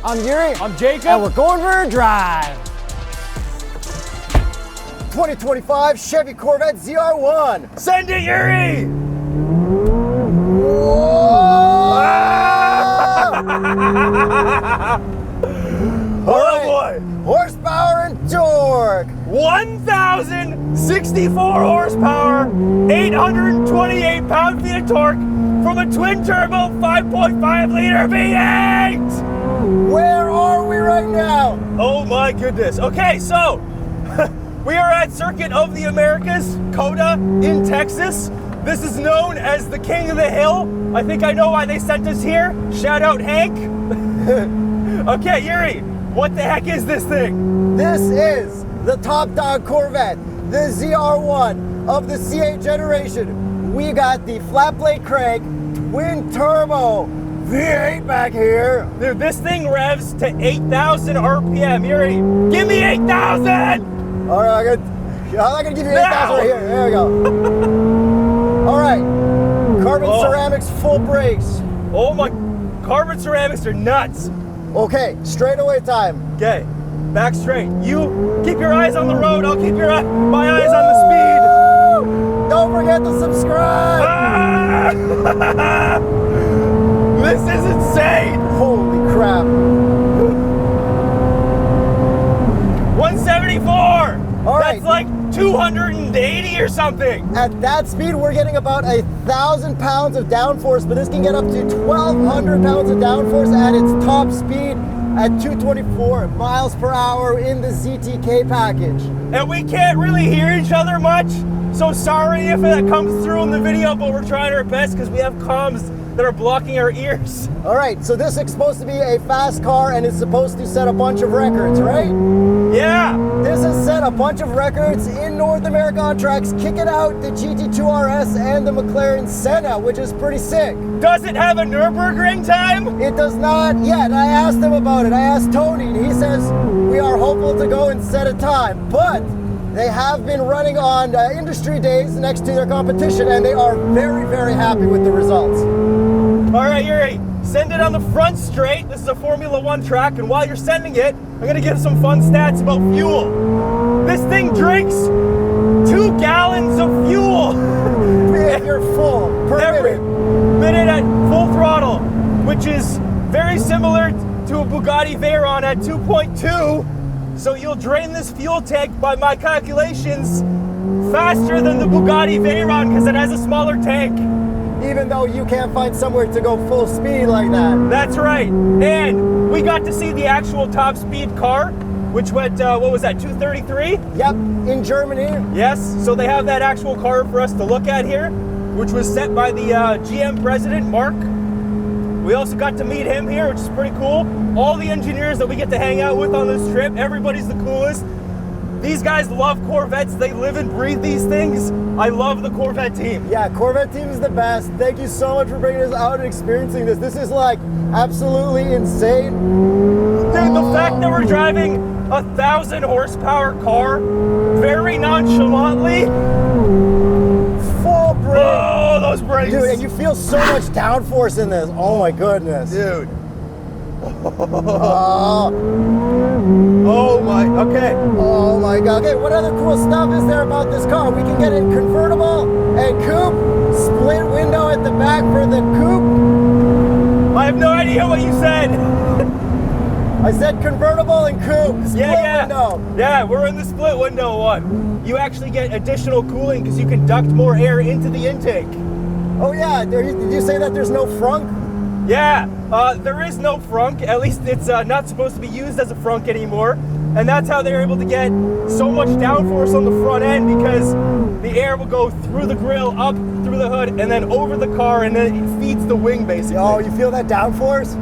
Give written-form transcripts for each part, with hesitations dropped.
I'm Yuri. I'm Jakub. And we're going for a drive. 2025 Chevy Corvette ZR1. Send it, Yuri! Oh boy! Horsepower and torque. 1,064 horsepower, 828 pound-feet of torque from a twin-turbo 5.5-liter V8! Where are we right now? Oh my goodness. Okay, so we are at Circuit of the Americas, COTA, in Texas. This is known as the King of the Hill. I think I know why they sent us here. Shout out Hank. Okay, Yuri, what the heck is this thing? This is the top dog Corvette, the ZR1 of the C8 generation. We got the flat blade crank, twin turbo V8 back here. Dude, this thing revs to 8,000 RPM. Yuri, give me 8,000! All right, I'm not gonna give you 8,000 right here. There we go. All right, carbon ceramics, full brakes. Oh my, carbon ceramics are nuts. Okay, straightaway time. Okay, back straight. You keep your eyes on the road. I'll keep my eyes on the speed. Don't forget to subscribe. Ah! This is insane. Holy crap. 174. All right. That's like 280 or something. At that speed, we're getting about 1,000 pounds of downforce, but this can get up to 1,200 pounds of downforce at its top speed at 224 miles per hour in the ZTK package. And we can't really hear each other much, so sorry if that comes through in the video, but we're trying our best because we have comms that are blocking our ears. All right, so this is supposed to be a fast car and it's supposed to set a bunch of records, right? Yeah. This has set a bunch of records in North America on tracks, kicking out the GT2 RS and the McLaren Senna, which is pretty sick. Does it have a Nürburgring time? It does not yet. I asked him about it. I asked Tony, and he says we are hopeful to go and set a time, but they have been running on industry days next to their competition, and they are very, very happy with the results. All right, Yuri, send it on the front straight. This is a Formula One track, and while you're sending it, I'm gonna give some fun stats about fuel. This thing drinks 2 gallons of fuel. If you're full per every minute at full throttle, which is very similar to a Bugatti Veyron at 2.2. So you'll drain this fuel tank, by my calculations, faster than the Bugatti Veyron because it has a smaller tank. Even though you can't find somewhere to go full speed like that. That's right. And we got to see the actual top speed car, which went, what was that, 233? Yep, in Germany. Yes, so they have that actual car for us to look at here, which was set by the GM president, Mark. We also got to meet him here, which is pretty cool. All the engineers that we get to hang out with on this trip, everybody's the coolest. These guys love Corvettes. They live and breathe these things. I love the Corvette team. Yeah, Corvette team is the best. Thank you so much for bringing us out and experiencing this. This is like absolutely insane. Dude, the fact that we're driving a 1,000 horsepower car very nonchalantly. Full brake. Oh, those brakes. Dude, and you feel so much downforce in this. Oh my goodness. Dude. Oh my, okay. Oh my God. Okay, what other cool stuff is there about this car? We can get it convertible and coupe, split window at the back for the coupe. I have no idea what you said. I said convertible and coupe, split window. Yeah, we're in the split window one. You actually get additional cooling because you can duct more air into the intake. Oh yeah, did you say that there's no frunk? Yeah, there is no frunk. At least it's not supposed to be used as a frunk anymore. And that's how they're able to get so much downforce on the front end, because the air will go through the grill, up through the hood, and then over the car, and then it feeds the wing, basically. Oh, you feel that downforce?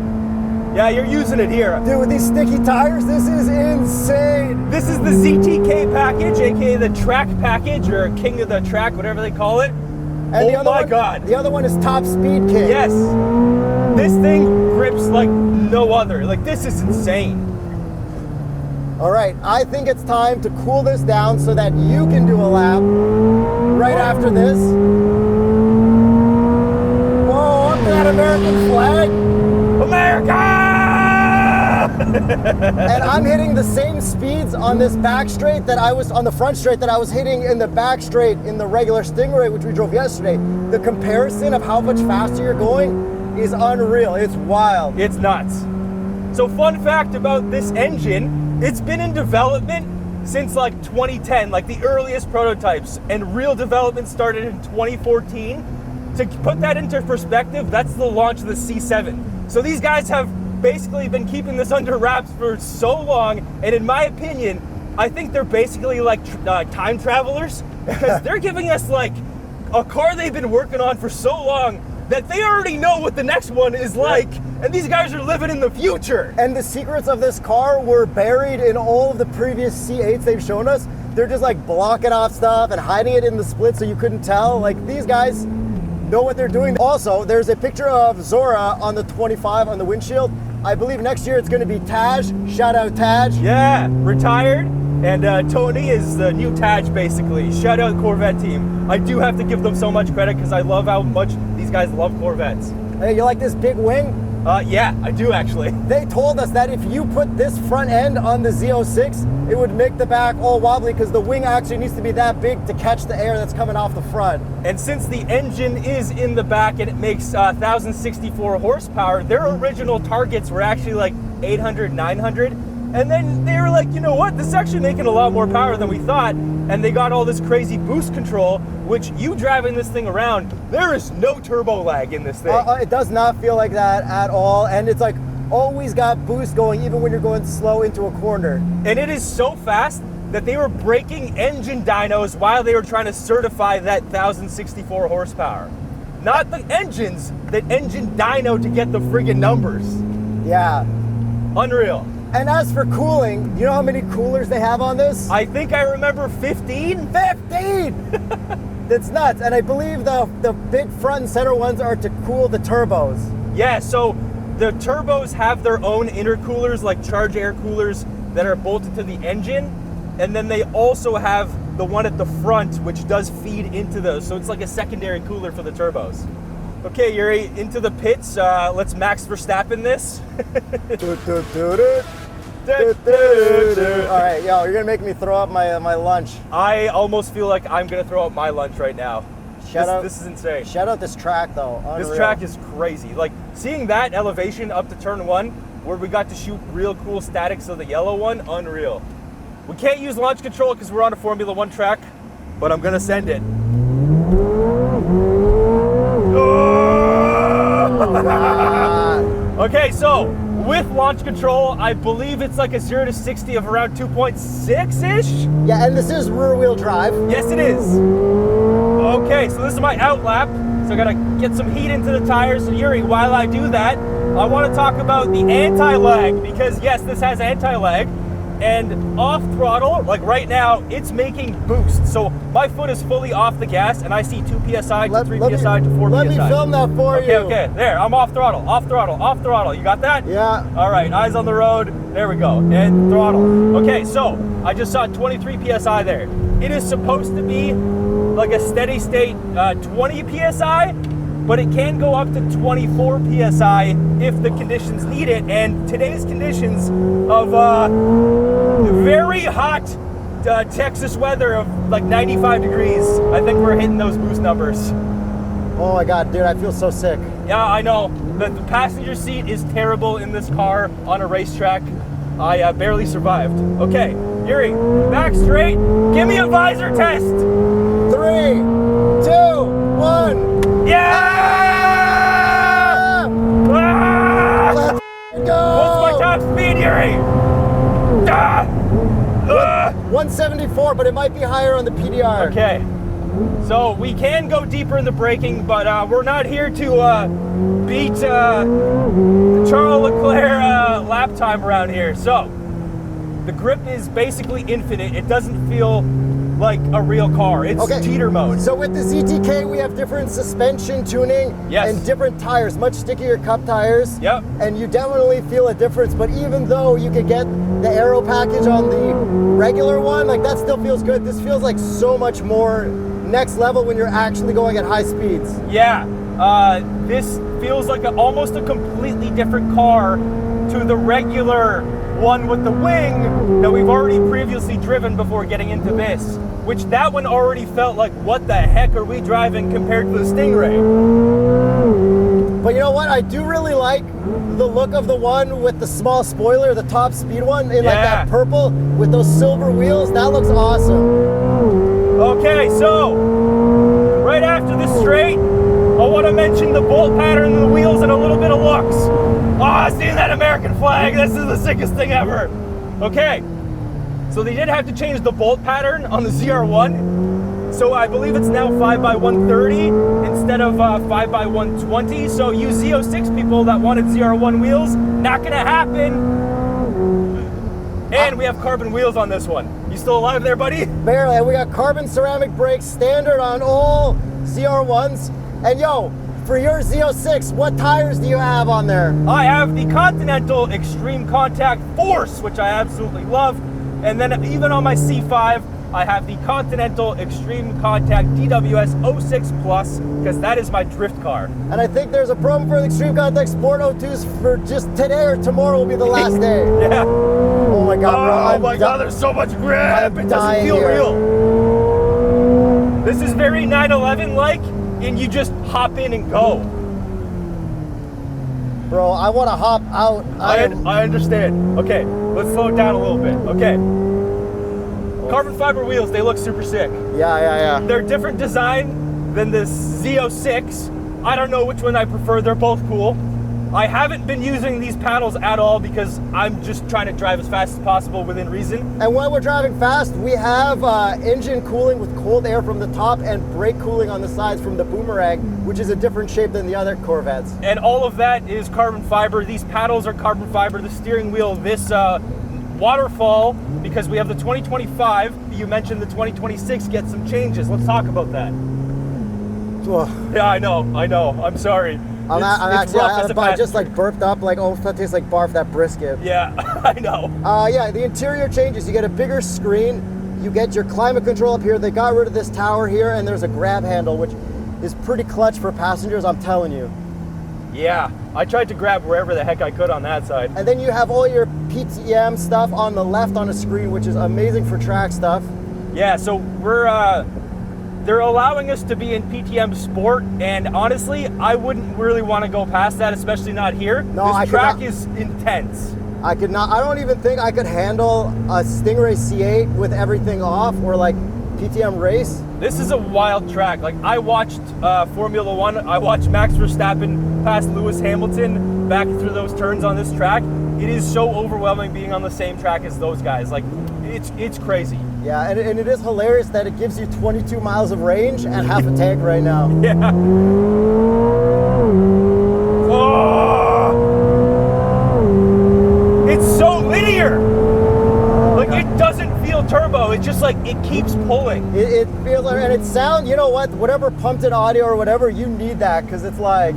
Yeah, you're using it here. Dude, with these sticky tires, this is insane. This is the ZTK package, aka the track package, or King of the Track, whatever they call it. And oh my God. The other one is Top Speed King. Yes. This thing grips like no other. Like, this is insane. All right, I think it's time to cool this down so that you can do a lap right after this. Whoa, up to that American flag. America! And I'm hitting the same speeds on this back straight that I was on the front straight that I was hitting in the back straight in the regular Stingray, which we drove yesterday. The comparison of how much faster you're going is unreal. It's wild. It's nuts. So fun fact about this engine, it's been in development since like 2010, like the earliest prototypes, and real development started in 2014. To put that into perspective, that's the launch of the C7. So these guys have basically been keeping this under wraps for so long, and in my opinion, I think they're basically like time travelers, because they're giving us like a car they've been working on for so long that they already know what the next one is like, and these guys are living in the future. And the secrets of this car were buried in all of the previous C8s they've shown us. They're just like blocking off stuff and hiding it in the split so you couldn't tell. Like, these guys know what they're doing. Also, there's a picture of Zora on the 25 on the windshield. I believe next year it's going to be Taj. Shout out Taj. Yeah, retired. And Tony is the new Taj, basically. Shout out Corvette team. I do have to give them so much credit because I love how much these guys love Corvettes. Hey, you like this big wing? Yeah, I do actually. They told us that if you put this front end on the Z06, it would make the back all wobbly because the wing actually needs to be that big to catch the air that's coming off the front. And since the engine is in the back and it makes 1,064 horsepower, their original targets were actually like 800, 900. And then they were like, you know what, this is actually making a lot more power than we thought. And they got all this crazy boost control, which you driving this thing around, there is no turbo lag in this thing. It does not feel like that at all. And it's like always got boost going even when you're going slow into a corner. And it is so fast that they were breaking engine dynos while they were trying to certify that 1,064 horsepower. Not the engines, the engine dyno to get the friggin' numbers. Yeah. Unreal. And as for cooling, you know how many coolers they have on this? I think I remember 15? 15! That's nuts. And I believe the big front and center ones are to cool the turbos. Yeah, so the turbos have their own intercoolers, like charge air coolers that are bolted to the engine. And then they also have the one at the front, which does feed into those. So it's like a secondary cooler for the turbos. Okay, Yuri, into the pits. Let's Max Verstappen this. All right, yo, you're gonna make me throw up my lunch. I almost feel like I'm gonna throw up my lunch right now. This is insane. Shout out this track though. Unreal. This track is crazy. Like seeing that elevation up to turn 1, where we got to shoot real cool statics of the yellow one, unreal. We can't use launch control because we're on a Formula 1 track, but I'm gonna send it. Okay, so with launch control, I believe it's like a 0 to 60 of around 2.6-ish? Yeah, and this is rear wheel drive. Yes, it is. Okay, so this is my out lap. So I gotta get some heat into the tires. So Yuri, while I do that, I wanna talk about the anti-lag, because yes, this has anti-lag. And off throttle, like right now, it's making boost. So my foot is fully off the gas and I see 2 PSI to 3 PSI to 4 PSI. Let me film that for you. Okay, there, I'm off throttle, off throttle, off throttle. You got that? Yeah. All right, eyes on the road. There we go, and throttle. Okay, so I just saw 23 PSI there. It is supposed to be like a steady state 20 PSI, but it can go up to 24 PSI if the conditions need it. And today's conditions of very hot Texas weather of like 95 degrees, I think we're hitting those boost numbers. Oh my God, dude, I feel so sick. Yeah, I know. The passenger seat is terrible in this car on a racetrack. I barely survived. Okay, Yuri, back straight. Give me a visor test. 3, 2, 1. Yeah! Let's go! What's my top speed, Yuri? 174, but it might be higher on the PDR. Okay. So we can go deeper in the braking, but we're not here to beat Charles Leclerc lap time around here. So the grip is basically infinite. It doesn't feel like a real car. It's teeter mode. So with the ZTK, we have different suspension tuning and different tires, much stickier cup tires. Yep. And you definitely feel a difference. But even though you could get the aero package on the regular one, like that still feels good. This feels like so much more next level when you're actually going at high speeds. Yeah. This feels like almost a completely different car to the regular one with the wing that we've already previously driven before getting into this, which that one already felt like, what the heck are we driving compared to the Stingray? But you know what? I do really like the look of the one with the small spoiler, the top speed one, in like that purple with those silver wheels. That looks awesome. Okay, so right after the straight, I want to mention the bolt pattern in the wheels and a little bit of looks. Ah, seeing that American flag, this is the sickest thing ever. Okay, so they did have to change the bolt pattern on the ZR1. So I believe it's now 5x130 instead of 5x120. So you Z06 people that wanted ZR1 wheels, not gonna happen. And we have carbon wheels on this one. You still alive there, buddy? Barely. We got carbon ceramic brakes, standard on all ZR1s. And yo, for your Z06, what tires do you have on there? I have the Continental Extreme Contact Force, which I absolutely love. And then even on my C5, I have the Continental Extreme Contact DWS 06 Plus, because that is my drift car. And I think there's a promo for the Extreme Contact Sport 02s for just today or tomorrow will be the last day. Yeah. Oh my God, bro. Oh my God, there's so much grip. It doesn't feel real. This is very 911-like, and you just hop in and go. Bro, I want to hop out. I understand. Okay, let's slow it down a little bit. Okay. Carbon fiber wheels, they look super sick. Yeah. They're different design than this Z06. I don't know which one I prefer. They're both cool. I haven't been using these paddles at all because I'm just trying to drive as fast as possible within reason. And when we're driving fast, we have engine cooling with cold air from the top and brake cooling on the sides from the Boomerang, which is a different shape than the other Corvettes. And all of that is carbon fiber. These paddles are carbon fiber. The steering wheel, this waterfall, because we have the 2025, you mentioned the 2026 gets some changes. Let's talk about that. Ugh. Yeah, I know, I'm sorry. I just like burped up, like, oh, that tastes like barf, that brisket. Yeah, I know. Yeah, the interior changes. You get a bigger screen, you get your climate control up here. They got rid of this tower here, and there's a grab handle, which is pretty clutch for passengers, I'm telling you. Yeah, I tried to grab wherever the heck I could on that side. And then you have all your PTM stuff on the left on the screen, which is amazing for track stuff. Yeah, so they're allowing us to be in PTM Sport, and honestly, I wouldn't really want to go past that, especially not here. No, this track is intense. I don't even think I could handle a Stingray C8 with everything off, or like PTM race. This is a wild track. Like, I watched Formula One. I watched Max Verstappen pass Lewis Hamilton back through those turns on this track. It is so overwhelming being on the same track as those guys. Like, it's crazy. Yeah, and it is hilarious that it gives you 22 miles of range and half a tank right now. Yeah. Oh! It's so linear. Like, it doesn't feel turbo. It's just like it keeps pulling. It feels like, and it sounds, you know what? Whatever pumped in audio or whatever, you need that because it's like,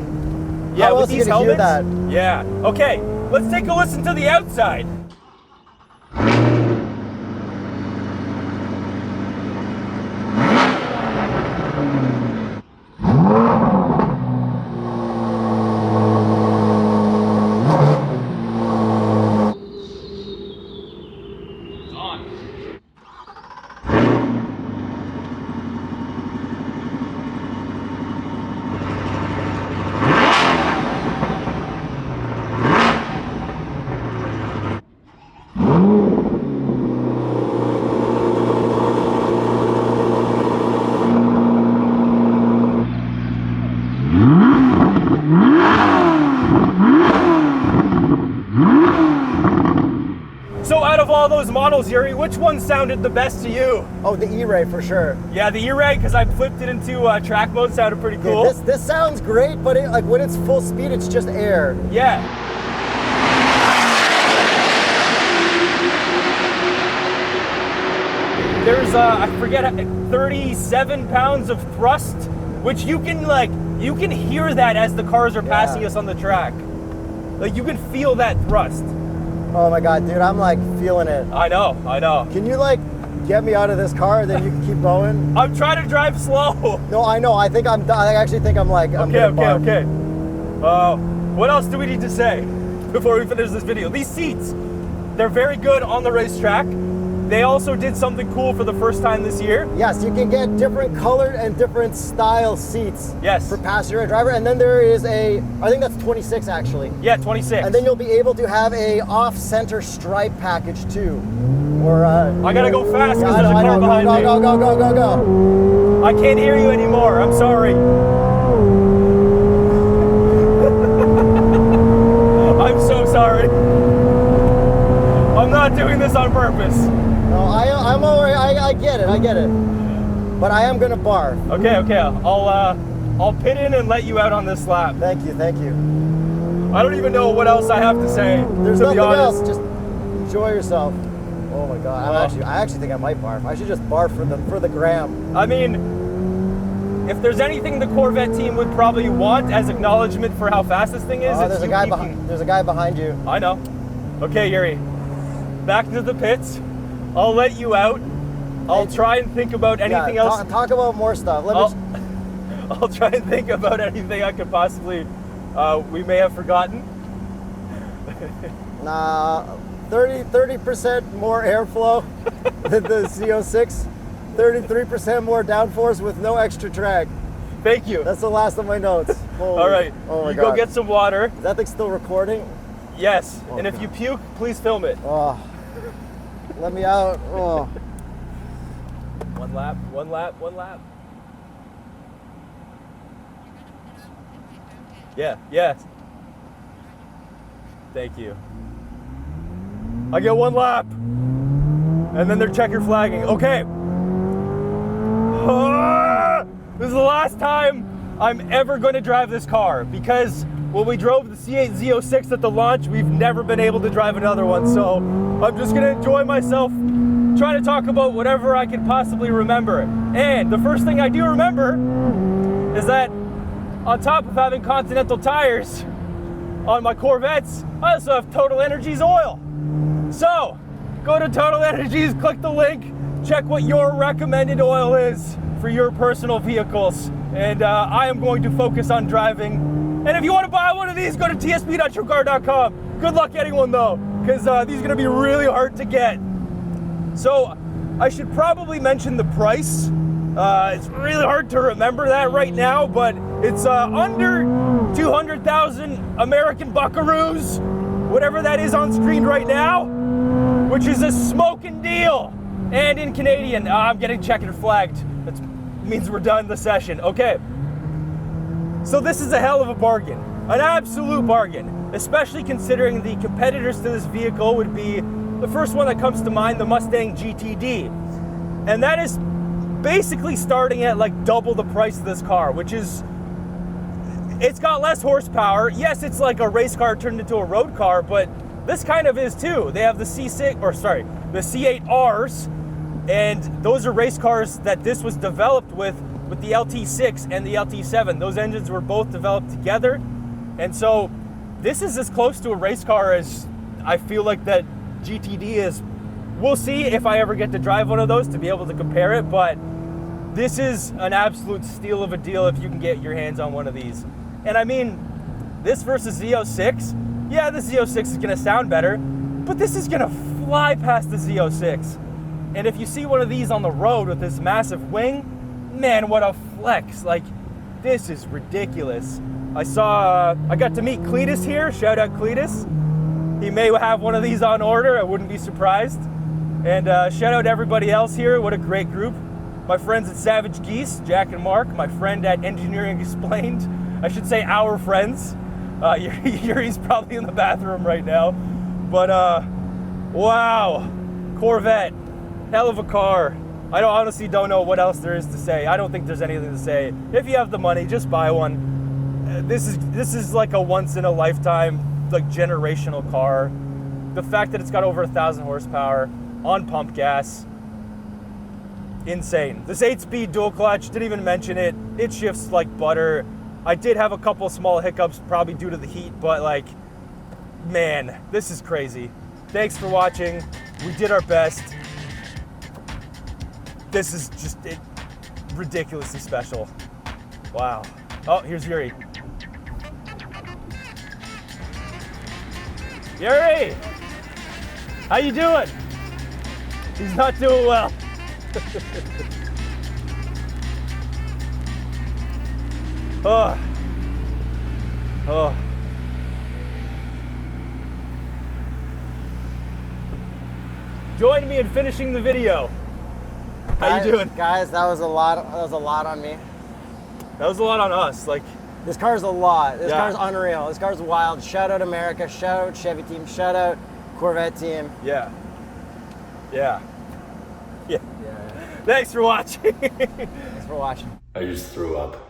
yeah, how with else these are you gonna helmets. hear that? Yeah. Okay, let's take a listen to the outside. So out of all those models, Yuri, which one sounded the best to you? Oh, the E-Ray for sure. Yeah, the E-Ray, because I flipped it into track mode, sounded pretty cool. Yeah, this sounds great, but like when it's full speed, it's just air. Yeah. There's, I forget, 37 pounds of thrust, which you can hear that as the cars are passing us on the track. Like, you can feel that thrust. Oh my God, dude, I'm like feeling it. I know. Can you like get me out of this car and then you can keep going? I'm trying to drive slow. No, I know. I actually think I'm like, Okay. What else do we need to say? before we finish this video. These seats, they're very good on the racetrack. They also did something cool for the first time this year. Yes, you can get different colored and different style seats. Yes. For passenger and driver. And then there is I think that's 26 actually. Yeah, 26. And then you'll be able to have a off-center stripe package too. Or I gotta go fast because yeah, there's a car behind me. Go. I can't hear you anymore. I'm sorry. I'm so sorry. I'm not doing this on purpose. No, I'm alright. I get it. But I am gonna barf. Okay. I'll pit in and let you out on this lap. Thank you. I don't even know what else I have to say. There's to nothing be honest. else. Just enjoy yourself. Oh my God! I actually think I might barf. I should just barf for the gram. I mean, if there's anything the Corvette team would probably want as acknowledgement for how fast this thing is, it's there's a guy behind you. I know. Okay, Yuri. Back to the pits. I'll let you out. I'll try and think about anything else. Talk about more stuff. I'll try and think about anything I could possibly we may have forgotten. 30% more airflow than the Z06. 33% more downforce with no extra drag. Thank you. That's the last of my notes. All right. Oh my you God. Go get some water. Is that thing still recording? Yes. Oh and if God. you puke, please film it. Oh, let me out. Oh. One lap. Yeah. Thank you. I get one lap. And then they're checker flagging. Okay. This is the last time I'm ever going to drive this car because when we drove the C8 Z06 at the launch, we've never been able to drive another one. So I'm just going to enjoy myself, try to talk about whatever I can possibly remember. And the first thing I do remember is that on top of having Continental tires on my Corvettes, I also have TotalEnergies oil. So go to TotalEnergies, click the link, check what your recommended oil is for your personal vehicles. And I am going to focus on driving. And if you want to buy one of these, go to tsp.truecar.com. Good luck getting one though, because these are going to be really hard to get. So I should probably mention the price. It's really hard to remember that right now, but it's under 200,000 American buckaroos, whatever that is on screen right now, which is a smoking deal. And in Canadian, I'm getting checkered flagged. That means we're done the session. Okay. So this is a hell of a bargain, an absolute bargain, especially considering the competitors to this vehicle would be the first one that comes to mind, the Mustang GTD. And that is basically starting at like double the price of this car, which is, it's got less horsepower. Yes, it's like a race car turned into a road car, but this kind of is too. They have the the C8Rs, and those are race cars that this was developed with the LT6 and the LT7. Those engines were both developed together. And so this is as close to a race car as I feel like that GTD is. We'll see if I ever get to drive one of those to be able to compare it, but this is an absolute steal of a deal if you can get your hands on one of these. And I mean, this versus Z06, yeah, the Z06 is gonna sound better, but this is gonna fly past the Z06. And if you see one of these on the road with this massive wing, man, what a flex. Like, this is ridiculous. I got to meet Cletus here, shout out Cletus. He may have one of these on order, I wouldn't be surprised. And shout out everybody else here, what a great group. My friends at Savage Geese, Jack and Mark, my friend at Engineering Explained, I should say our friends. Yuri's probably in the bathroom right now. But wow, Corvette, hell of a car. I honestly don't know what else there is to say. I don't think there's anything to say. If you have the money, just buy one. This is like a once in a lifetime, like generational car. The fact that it's got over 1,000 horsepower on pump gas, insane. This 8-speed dual clutch, didn't even mention it. It shifts like butter. I did have a couple small hiccups, probably due to the heat, but like, man, this is crazy. Thanks for watching. We did our best. This is just ridiculously special. Wow. Oh, here's Yuri. Yuri, how you doing? He's not doing well. Oh. Oh. Join me in finishing the video. How you doing? Guys, that was a lot on me. That was a lot on us. Like, this car's a lot. This Yeah. car's unreal. This car's wild. Shout out America. Shout out Chevy team. Shout out Corvette team. yeah. Yeah. Yeah. Thanks for watching. Thanks for watching. I just threw up.